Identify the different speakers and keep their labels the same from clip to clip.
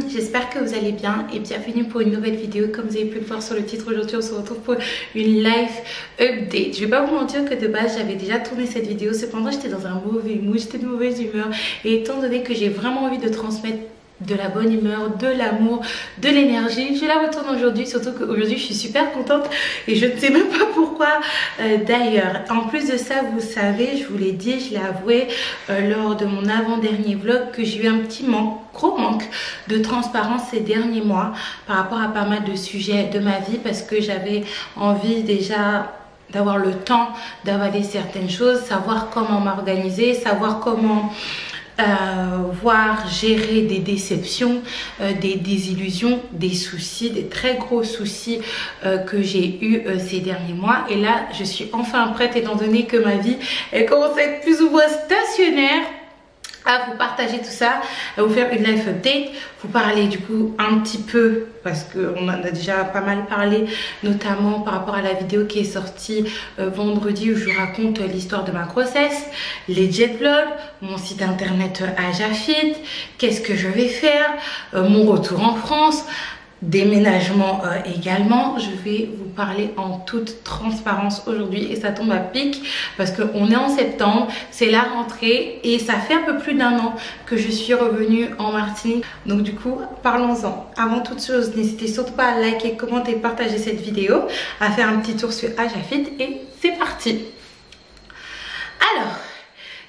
Speaker 1: J'espère que vous allez bien et bienvenue pour une nouvelle vidéo. Comme vous avez pu le voir sur le titre, aujourd'hui on se retrouve pour une life update. Je vais pas vous mentir que de base j'avais déjà tourné cette vidéo, cependant j'étais dans un mauvais mood, j'étais de mauvaise humeur, et étant donné que j'ai vraiment envie de transmettre de la bonne humeur, de l'amour, de l'énergie, je la retourne aujourd'hui, surtout qu'aujourd'hui je suis super contente et je ne sais même pas pourquoi d'ailleurs. En plus de ça, vous savez, je vous l'ai dit, je l'ai avoué lors de mon avant-dernier vlog, que j'ai eu un petit gros manque de transparence ces derniers mois par rapport à pas mal de sujets de ma vie, parce que j'avais envie déjà d'avoir le temps d'avaler certaines choses, savoir comment m'organiser, savoir comment gérer des déceptions, des désillusions, des soucis, des très gros soucis que j'ai eu ces derniers mois. Et là je suis enfin prête, étant donné que ma vie elle commence à être plus ou moins stationnaire, à vous partager tout ça, à vous faire une life update, vous parler du coup un petit peu, parce qu'on en a déjà pas mal parlé, notamment par rapport à la vidéo qui est sortie vendredi, où je vous raconte l'histoire de ma grossesse, les jet vlogs, mon site internet Ajafit, qu'est-ce que je vais faire, mon retour en France, déménagement également. Je vais vous parler en toute transparence aujourd'hui, et ça tombe à pic parce qu'on est en septembre, c'est la rentrée et ça fait un peu plus d'un an que je suis revenue en Martinique. Donc du coup parlons-en. Avant toute chose, n'hésitez surtout pas à liker, commenter, partager cette vidéo, à faire un petit tour sur Ajafit, et c'est parti. Alors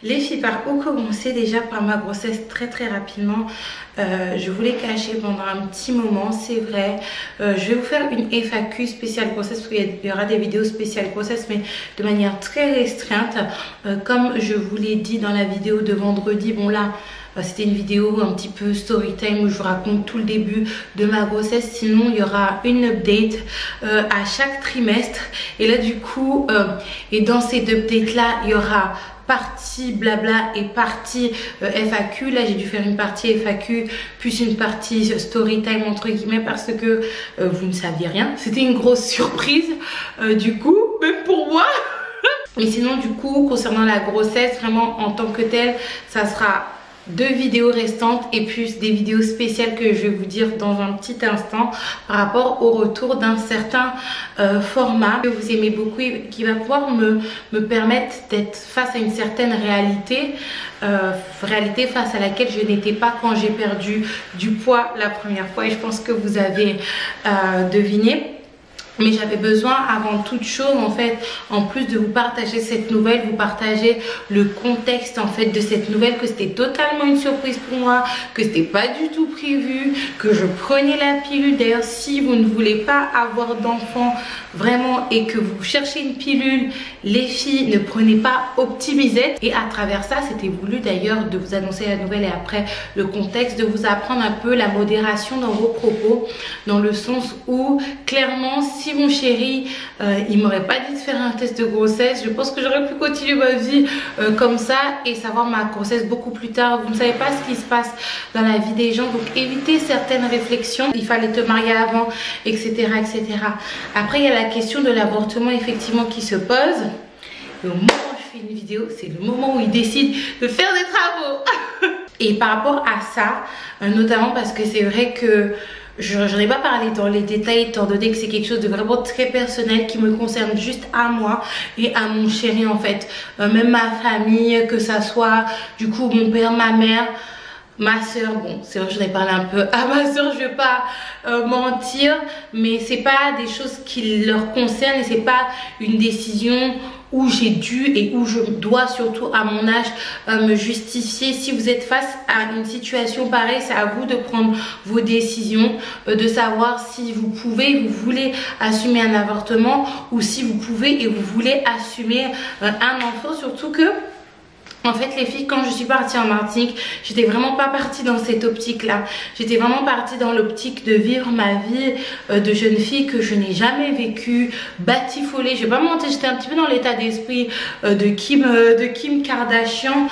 Speaker 1: les filles, par où commencer? Déjà par ma grossesse, très rapidement. Je vous l'ai caché pendant un petit moment, c'est vrai. Je vais vous faire une FAQ spéciale grossesse, parce qu'il y aura des vidéos spéciales grossesse, mais de manière très restreinte. Comme je vous l'ai dit dans la vidéo de vendredi, bon là c'était une vidéo un petit peu story time où je vous raconte tout le début de ma grossesse. Sinon il y aura une update à chaque trimestre, et là du coup et dans cette update là il y aura partie blabla et partie FAQ. Là j'ai dû faire une partie FAQ plus une partie story time entre guillemets, parce que vous ne saviez rien, c'était une grosse surprise du coup, même pour moi. Mais sinon du coup concernant la grossesse, vraiment en tant que telle, ça sera 2 vidéos restantes et plus des vidéos spéciales que je vais vous dire dans un petit instant, par rapport au retour d'un certain format que vous aimez beaucoup et qui va pouvoir me permettre d'être face à une certaine réalité, face à laquelle je n'étais pas quand j'ai perdu du poids la première fois, et je pense que vous avez deviné. Mais j'avais besoin avant toute chose, en fait, en plus de vous partager cette nouvelle, vous partager le contexte en fait de cette nouvelle, que c'était totalement une surprise pour moi, que c'était pas du tout prévu, que je prenais la pilule. D'ailleurs, si vous ne voulez pas avoir d'enfant vraiment et que vous cherchez une pilule, les filles, ne prenez pas Optimisette. Et à travers ça, c'était voulu d'ailleurs de vous annoncer la nouvelle et après le contexte, de vous apprendre un peu la modération dans vos propos, dans le sens où clairement, si mon chéri il m'aurait pas dit de faire un test de grossesse, je pense que j'aurais pu continuer ma vie comme ça et savoir ma grossesse beaucoup plus tard. Vous ne savez pas ce qui se passe dans la vie des gens, donc évitez certaines réflexions, il fallait te marier avant, etc. etc. Après il y a la question de l'avortement effectivement qui se pose. Et au moment où je fais une vidéo, c'est le moment où il décide de faire des travaux. Et par rapport à ça, notamment parce que c'est vrai que je n'ai pas parlé dans les détails, étant donné que c'est quelque chose de vraiment très personnel qui me concerne juste à moi et à mon chéri en fait. Même ma famille, que ça soit du coup mon père, ma mère, ma soeur, bon c'est vrai que j'en ai parlé un peu à ma soeur, je vais pas mentir, mais c'est pas des choses qui leur concernent et c'est pas une décision où j'ai dû et où je dois surtout à mon âge me justifier. Si vous êtes face à une situation pareille, c'est à vous de prendre vos décisions, de savoir si vous pouvez, vous voulez assumer un avortement, ou si vous pouvez et vous voulez assumer un enfant, surtout que En fait les filles, quand je suis partie en Martinique, j'étais vraiment pas partie dans cette optique là. J'étais vraiment partie dans l'optique de vivre ma vie de jeune fille que je n'ai jamais vécue, batifolée. Je vais pas mentir, j'étais un petit peu dans l'état d'esprit de Kim Kardashian,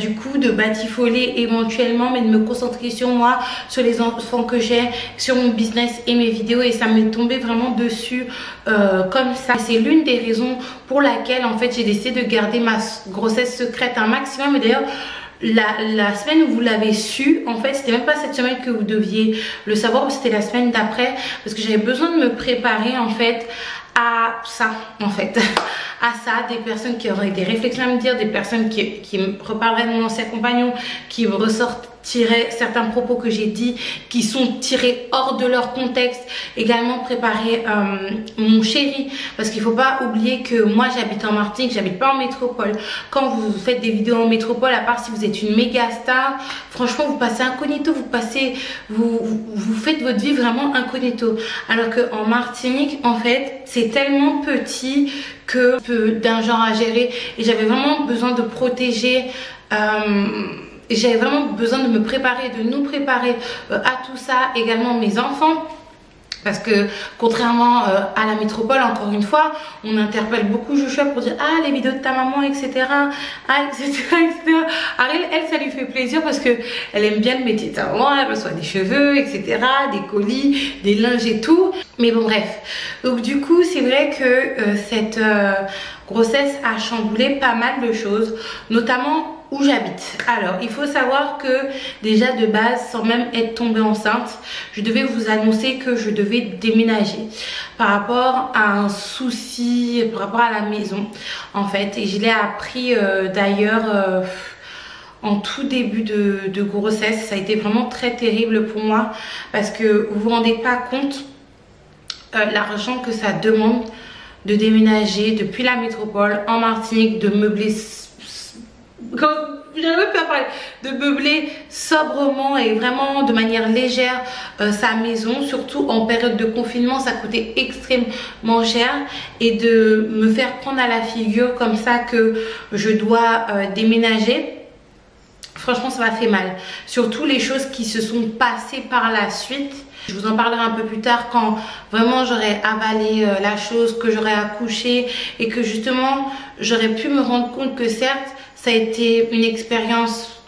Speaker 1: du coup de batifoler éventuellement, mais de me concentrer sur moi, sur les enfants que j'ai, sur mon business et mes vidéos, et ça m'est tombé vraiment dessus comme ça. C'est l'une des raisons pour laquelle en fait j'ai décidé de garder ma grossesse secrète un maximum. Et d'ailleurs la semaine où vous l'avez su, en fait c'était même pas cette semaine que vous deviez le savoir, c'était la semaine d'après, parce que j'avais besoin de me préparer en fait à ça, en fait à ça, des personnes qui auraient des réflexions à me dire, des personnes qui me reparleraient de mon ancien compagnon, qui me ressortiraient certains propos que j'ai dit qui sont tirés hors de leur contexte. Également préparer mon chéri, parce qu'il faut pas oublier que moi j'habite en Martinique, j'habite pas en métropole. Quand vous faites des vidéos en métropole, à part si vous êtes une méga star, franchement vous passez incognito, vous faites votre vie vraiment incognito. Alors que en Martinique en fait c'est tellement petit que peu d'un genre à gérer, et j'avais vraiment besoin de protéger, j'avais vraiment besoin de me préparer, de nous préparer à tout ça, également mes enfants. Parce que contrairement à la métropole, encore une fois, on interpelle beaucoup Joshua pour dire ah les vidéos de ta maman, etc. Ah, etc. etc. Ariel, elle, ça lui fait plaisir parce que elle aime bien le métier de sa maman, elle reçoit des cheveux, etc. Des colis, des linges et tout. Mais bon bref. Donc du coup c'est vrai que cette grossesse a chamboulé pas mal de choses, notamment où j'habite. Alors il faut savoir que déjà de base, sans même être tombée enceinte, je devais vous annoncer que je devais déménager par rapport à un souci, par rapport à la maison en fait, et je l'ai appris d'ailleurs en tout début de grossesse. Ça a été vraiment très terrible pour moi parce que vous vous rendez pas compte l'argent que ça demande de déménager depuis la métropole en Martinique, de meubler, j'arrive pas à parler, de meubler sobrement et vraiment de manière légère sa maison, surtout en période de confinement. Ça coûtait extrêmement cher, et de me faire prendre à la figure comme ça que je dois déménager, franchement ça m'a fait mal. Surtout les choses qui se sont passées par la suite. Je vous en parlerai un peu plus tard quand vraiment j'aurai avalé la chose, que j'aurai accouché, et que justement j'aurais pu me rendre compte que certes ça a été une expérience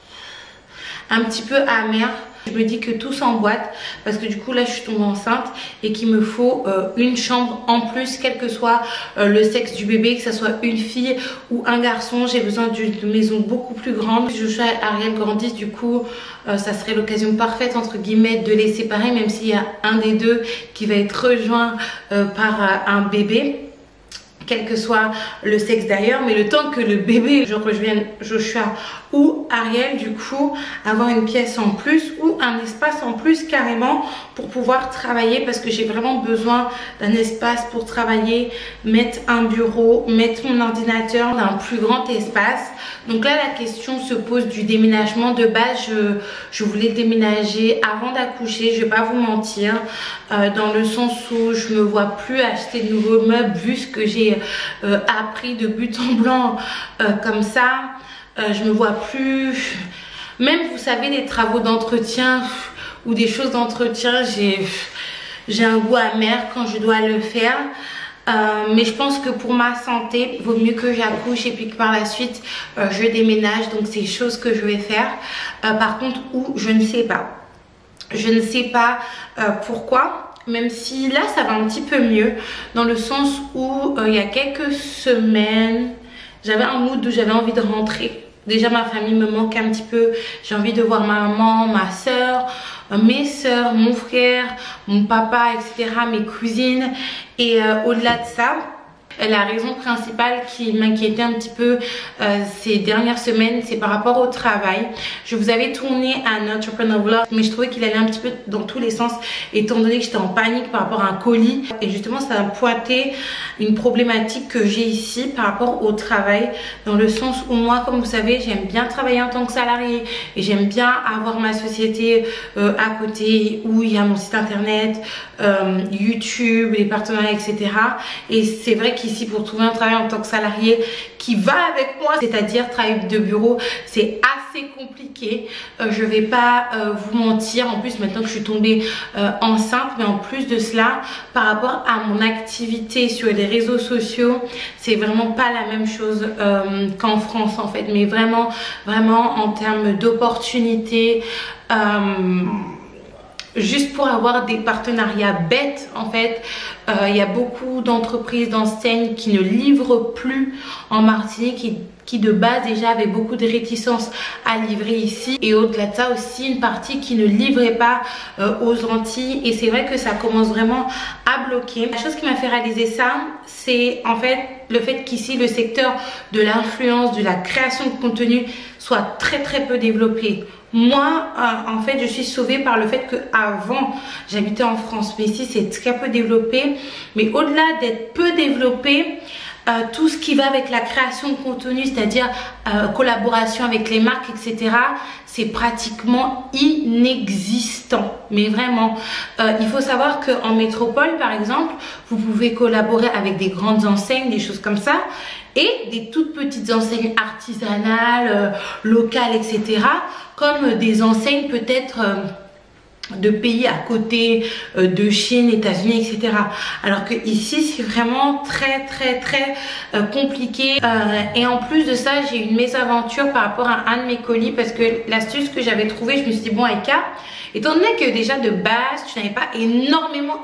Speaker 1: un petit peu amère. Je me dis que tout s'emboîte parce que du coup là je suis tombée enceinte et qu'il me faut une chambre en plus, quel que soit le sexe du bébé, que ce soit une fille ou un garçon. J'ai besoin d'une maison beaucoup plus grande. Joshua et Ariel grandissent, du coup ça serait l'occasion parfaite entre guillemets de les séparer, même s'il y a un des deux qui va être rejoint par un bébé, quel que soit le sexe d'ailleurs. Mais le temps que le bébé je rejoigne Joshua ou Ariel, du coup avoir une pièce en plus ou un espace en plus carrément pour pouvoir travailler, parce que j'ai vraiment besoin d'un espace pour travailler, mettre un bureau, mettre mon ordinateur, d'un plus grand espace. Donc là la question se pose du déménagement. De base je voulais déménager avant d'accoucher, je vais pas vous mentir, dans le sens où je me vois plus acheter de nouveaux meubles vu ce que j'ai appris de but en blanc comme ça. Je me vois plus, même vous savez des travaux d'entretien ou des choses d'entretien, j'ai un goût amer quand je dois le faire. Mais je pense que pour ma santé, il vaut mieux que j'accouche et puis que par la suite je déménage. Donc c'est chose que je vais faire. Par contre, où je ne sais pas. Je ne sais pas pourquoi. Même si là ça va un petit peu mieux, dans le sens où il y a quelques semaines j'avais un mood où j'avais envie de rentrer. Déjà ma famille me manque un petit peu, j'ai envie de voir ma maman, ma soeur, mes soeurs, mon frère, mon papa, etc., mes cousines. Et au-delà de ça, la raison principale qui m'inquiétait un petit peu ces dernières semaines, c'est par rapport au travail. Je vous avais tourné un entrepreneur vlog, mais je trouvais qu'il allait un petit peu dans tous les sens, étant donné que j'étais en panique par rapport à un colis. Et justement ça a pointé une problématique que j'ai ici par rapport au travail, dans le sens où moi, comme vous savez, j'aime bien travailler en tant que salarié et j'aime bien avoir ma société à côté où il y a mon site internet, YouTube, les partenariats, etc. Et c'est vrai qu'il qu'ici pour trouver un travail en tant que salarié qui va avec moi, c'est-à-dire travail de bureau, c'est assez compliqué. Je vais pas vous mentir, en plus maintenant que je suis tombée enceinte, mais en plus de cela, par rapport à mon activité sur les réseaux sociaux, c'est vraiment pas la même chose qu'en France en fait, mais vraiment en termes d'opportunités, juste pour avoir des partenariats bêtes en fait, il y a beaucoup d'entreprises, d'enseignes qui ne livrent plus en Martinique, qui de base déjà avaient beaucoup de réticence à livrer ici, et au-delà de ça aussi une partie qui ne livrait pas aux Antilles, et c'est vrai que ça commence vraiment à bloquer. La chose qui m'a fait réaliser ça, c'est en fait le fait qu'ici le secteur de l'influence, de la création de contenu soit très peu développé. Moi, en fait, je suis sauvée par le fait que avant j'habitais en France, mais ici c'est très peu développé. Mais au-delà d'être peu développé, tout ce qui va avec la création de contenu, c'est-à-dire collaboration avec les marques, etc., c'est pratiquement inexistant. Mais vraiment, il faut savoir qu'en métropole, par exemple, vous pouvez collaborer avec des grandes enseignes, des choses comme ça, et des toutes petites enseignes artisanales, locales, etc., comme des enseignes peut-être de pays à côté, de Chine, États-Unis, etc. Alors que ici c'est vraiment très compliqué, et en plus de ça j'ai eu une mésaventure par rapport à un de mes colis, parce que l'astuce que j'avais trouvée, je me suis dit bon Aïka, étant donné que déjà de base tu n'avais pas énormément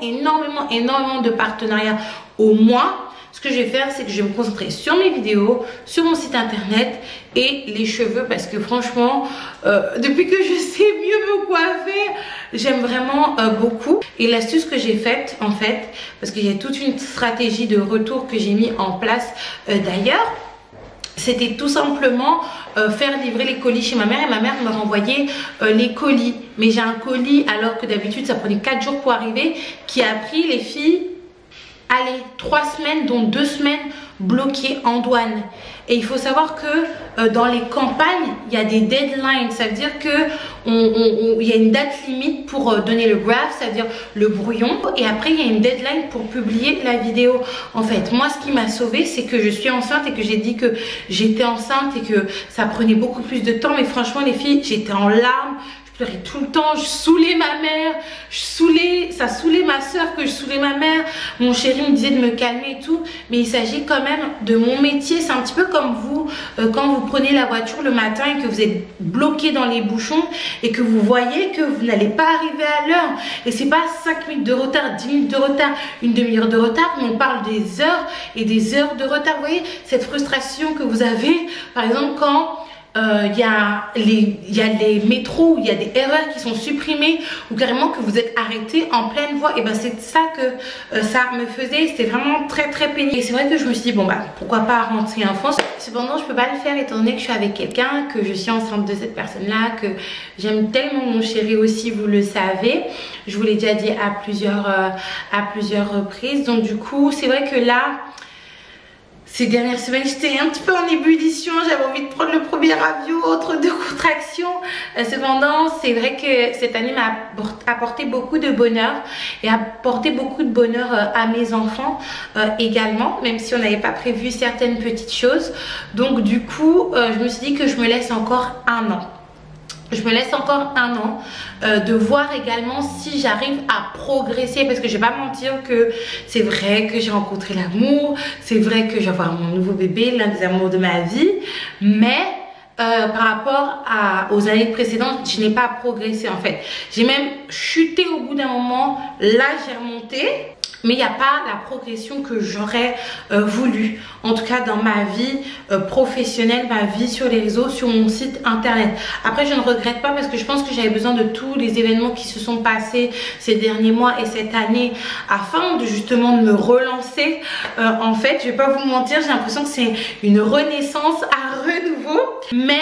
Speaker 1: de partenariats au mois, ce que je vais faire, c'est que je vais me concentrer sur mes vidéos, sur mon site internet et les cheveux, parce que franchement, depuis que je sais mieux me coiffer, j'aime vraiment beaucoup. Et l'astuce que j'ai faite, en fait, parce qu'il y a toute une stratégie de retour que j'ai mis en place d'ailleurs, c'était tout simplement faire livrer les colis chez ma mère, et ma mère me renvoyait les colis. Mais j'ai un colis, alors que d'habitude ça prenait 4 jours pour arriver, qui a pris les filles, allez, 3 semaines, dont 2 semaines bloquées en douane. Et il faut savoir que dans les campagnes, il y a des deadlines. Ça veut dire que il y a une date limite pour donner le graph, ça veut dire le brouillon. Et après, il y a une deadline pour publier la vidéo. En fait, moi, ce qui m'a sauvée, c'est que je suis enceinte et que j'ai dit que j'étais enceinte et que ça prenait beaucoup plus de temps. Mais franchement, les filles, j'étais en larmes. Je pleurais tout le temps, je saoulais ma mère, ça saoulait ma soeur que je saoulais ma mère. Mon chéri me disait de me calmer et tout, mais il s'agit quand même de mon métier. C'est un petit peu comme vous, quand vous prenez la voiture le matin et que vous êtes bloqué dans les bouchons et que vous voyez que vous n'allez pas arriver à l'heure. Et c'est pas 5 minutes de retard, 10 minutes de retard, une demi-heure de retard, mais on parle des heures et des heures de retard. Vous voyez cette frustration que vous avez, par exemple, quand il y a les métros où il y a des erreurs qui sont supprimées, ou carrément que vous êtes arrêté en pleine voie. Et ben c'est ça que ça me faisait. C'était vraiment très pénible. Et c'est vrai que je me suis dit bon bah pourquoi pas rentrer en France. Cependant je peux pas le faire étant donné que je suis avec quelqu'un, que je suis enceinte de cette personne là, que j'aime tellement mon chéri aussi, vous le savez. Je vous l'ai déjà dit à plusieurs reprises. Donc du coup c'est vrai que là, ces dernières semaines, j'étais un petit peu en ébullition, j'avais envie de prendre le premier avion entre 2 contractions. Cependant, c'est vrai que cette année m'a apporté beaucoup de bonheur et apporté beaucoup de bonheur à mes enfants également, même si on n'avait pas prévu certaines petites choses. Donc du coup, je me suis dit que je me laisse encore 1 an. Je me laisse encore 1 an de voir également si j'arrive à progresser, parce que je vais pas mentir que c'est vrai que j'ai rencontré l'amour, c'est vrai que je vais avoir mon nouveau bébé, l'un des amours de ma vie, mais par rapport aux années précédentes, je n'ai pas progressé en fait. J'ai même chuté au bout d'un moment, là j'ai remonté. Mais il n'y a pas la progression que j'aurais voulu. En tout cas dans ma vie professionnelle, ma vie sur les réseaux, sur mon site internet. Après je ne regrette pas, parce que je pense que j'avais besoin de tous les événements qui se sont passés ces derniers mois et cette année, afin de justement de me relancer. En fait je vais pas vous mentir, j'ai l'impression que c'est une renaissance à renouveau. Mais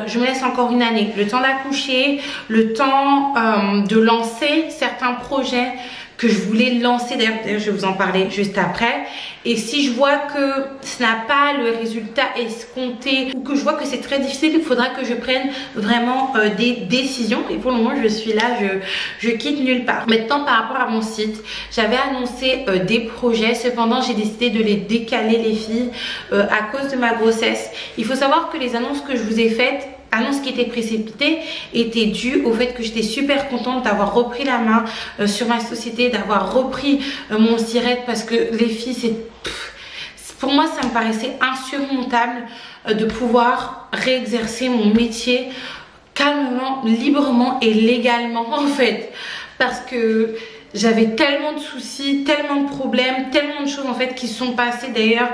Speaker 1: je me laisse encore 1 année. Le temps d'accoucher, le temps de lancer certains projets que je voulais lancer. D'ailleurs, je vais vous en parler juste après. Et si je vois que ce n'a pas le résultat escompté ou que je vois que c'est très difficile, il faudra que je prenne vraiment des décisions. Et pour le moment, je suis là, je quitte nulle part. Maintenant, par rapport à mon site, j'avais annoncé des projets. Cependant, j'ai décidé de les décaler, les filles, à cause de ma grossesse. Il faut savoir que les annonces que je vous ai faites, annonce qui était précipitée, était due au fait que j'étais super contente d'avoir repris la main sur ma société, d'avoir repris mon sirette, parce que les filles, pour moi ça me paraissait insurmontable de pouvoir réexercer mon métier calmement, librement et légalement en fait, parce que j'avais tellement de soucis, tellement de problèmes, tellement de choses en fait qui sont passées d'ailleurs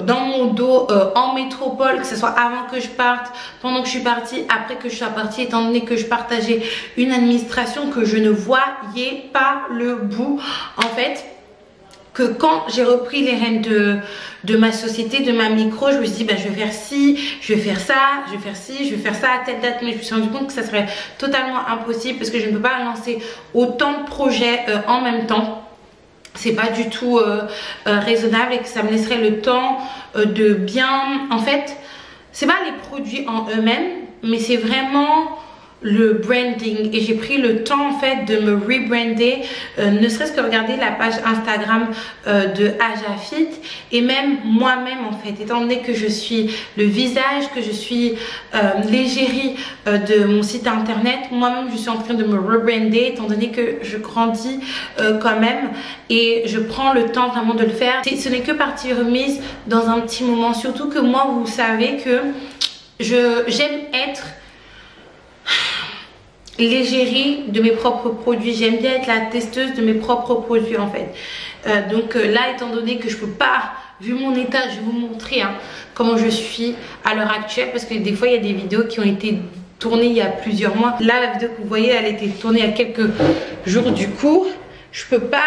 Speaker 1: dans mon dos en métropole, que ce soit avant que je parte, pendant que je suis partie, après que je sois partie, étant donné que je partageais une administration que je ne voyais pas le bout en fait. Que quand j'ai repris les rênes de ma société, de ma micro, je me suis dit bah, je vais faire ci, je vais faire ça, je vais faire ci, je vais faire ça à telle date. Mais je me suis rendu compte que ça serait totalement impossible parce que je ne peux pas lancer autant de projets en même temps. C'est pas du tout raisonnable et que ça me laisserait le temps de bien... En fait, c'est pas les produits en eux-mêmes, mais c'est vraiment le branding. Et j'ai pris le temps en fait de me rebrander, ne serait-ce que regarder la page Instagram de Ajafit et même moi-même en fait, étant donné que je suis le visage, que je suis l'égérie de mon site internet, moi-même je suis en train de me rebrander étant donné que je grandis quand même et je prends le temps vraiment de le faire. Ce n'est que partie remise dans un petit moment, surtout que moi vous savez que j'aime être l'égérie de mes propres produits. J'aime bien être la testeuse de mes propres produits en fait. Donc là, étant donné que je peux pas, vu mon état, je vais vous montrer comment je suis à l'heure actuelle, parce que des fois il y a des vidéos qui ont été tournées il y a plusieurs mois. Là, la vidéo que vous voyez, elle a été tournée il y a quelques jours. Du coup, je peux pas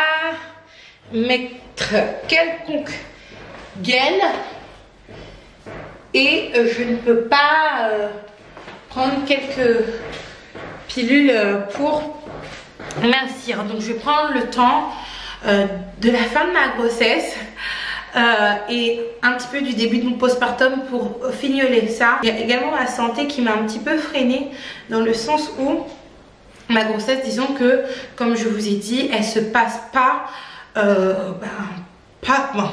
Speaker 1: mettre quelconque gaine et je ne peux pas prendre quelques pilules pour mincir. Donc je vais prendre le temps de la fin de ma grossesse et un petit peu du début de mon postpartum pour fignoler ça. Il y a également ma santé qui m'a un petit peu freinée dans le sens où ma grossesse, disons que comme je vous ai dit, elle se passe pas bon,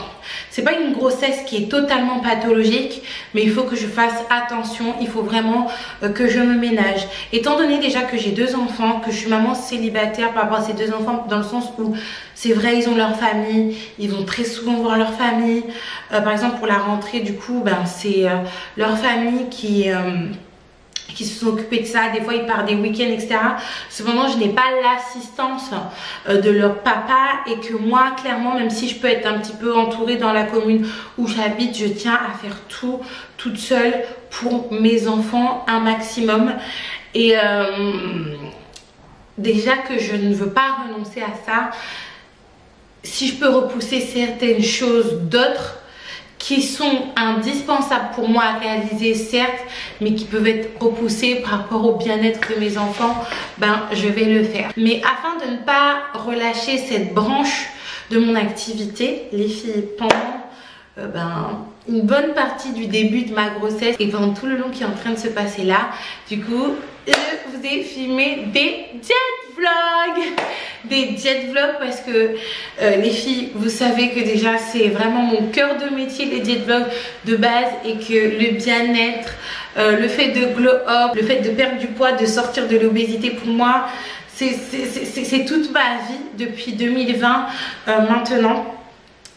Speaker 1: c'est pas une grossesse qui est totalement pathologique, mais il faut que je fasse attention, il faut vraiment que je me ménage. Étant donné déjà que j'ai 2 enfants, que je suis maman célibataire par rapport à ces 2 enfants, dans le sens où c'est vrai, ils ont leur famille, ils vont très souvent voir leur famille. Par exemple pour la rentrée, du coup, c'est leur famille qui se sont occupés de ça. Des fois ils partent des week-ends, etc. Cependant je n'ai pas l'assistance de leur papa, et que moi clairement, même si je peux être un petit peu entourée dans la commune où j'habite, je tiens à faire tout toute seule pour mes enfants un maximum. Et déjà que je ne veux pas renoncer à ça, si je peux repousser certaines choses d'autres qui sont indispensables pour moi à réaliser, certes, mais qui peuvent être repoussées par rapport au bien-être de mes enfants, je vais le faire. Mais afin de ne pas relâcher cette branche de mon activité, les filles, pendant une bonne partie du début de ma grossesse et pendant tout le long qui est en train de se passer là, du coup, je vous ai filmé des jet vlogs. Des jet vlogs parce que les filles, vous savez que déjà c'est vraiment mon cœur de métier, les jet vlogs de base, et que le bien-être, le fait de glow up, le fait de perdre du poids, de sortir de l'obésité, pour moi c'est toute ma vie depuis 2020 maintenant.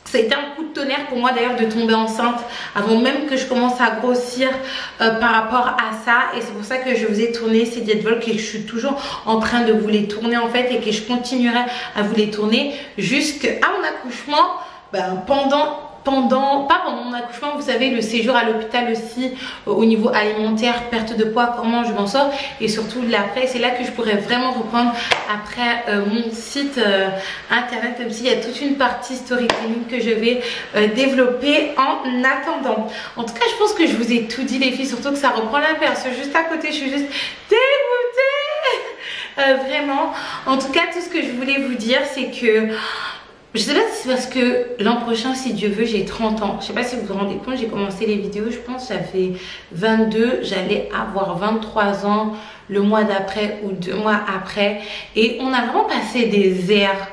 Speaker 1: Ça a été un coup de tonnerre pour moi d'ailleurs de tomber enceinte avant même que je commence à grossir par rapport à ça, et c'est pour ça que je vous ai tourné ces jet vlogs et que je suis toujours en train de vous les tourner en fait, et que je continuerai à vous les tourner jusqu'à mon accouchement, pas pendant mon accouchement, vous savez, le séjour à l'hôpital aussi, au niveau alimentaire, perte de poids, comment je m'en sors, et surtout l'après. C'est là que je pourrais vraiment reprendre après mon site internet, même s'il y a toute une partie storytelling que je vais développer en attendant. En tout cas, je pense que je vous ai tout dit les filles, surtout que ça reprend l'aperçu juste à côté. Je suis juste dégoûtée vraiment. En tout cas, tout ce que je voulais vous dire, c'est que je sais pas si c'est parce que l'an prochain, si Dieu veut, j'ai 30 ans. Je sais pas si vous vous rendez compte, j'ai commencé les vidéos, je pense j'avais 22, j'allais avoir 23 ans le mois d'après ou 2 mois après. Et on a vraiment passé des ères,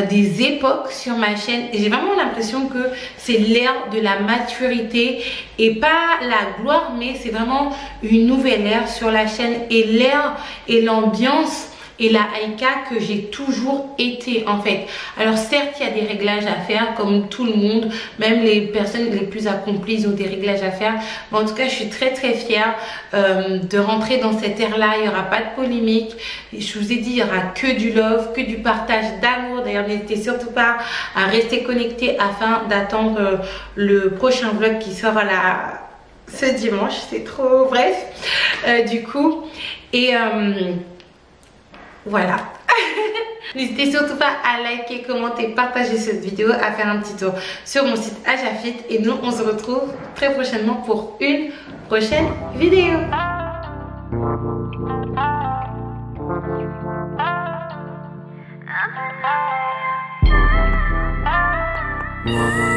Speaker 1: des époques sur ma chaîne. Et j'ai vraiment l'impression que c'est l'ère de la maturité et pas la gloire, mais c'est vraiment une nouvelle ère sur la chaîne et l'ère et l'ambiance et la Aïka que j'ai toujours été en fait. Alors certes il y a des réglages à faire comme tout le monde, même les personnes les plus accomplies ils ont des réglages à faire, mais en tout cas je suis très fière de rentrer dans cette ère là. Il n'y aura pas de polémique, je vous ai dit il n'y aura que du love, que du partage d'amour. D'ailleurs n'hésitez surtout pas à rester connecté afin d'attendre le prochain vlog qui sort ce dimanche. C'est trop bref du coup et voilà. N'hésitez surtout pas à liker, commenter, partager cette vidéo, à faire un petit tour sur mon site Ajafit. Et nous, on se retrouve très prochainement pour une prochaine vidéo.
Speaker 2: Yeah.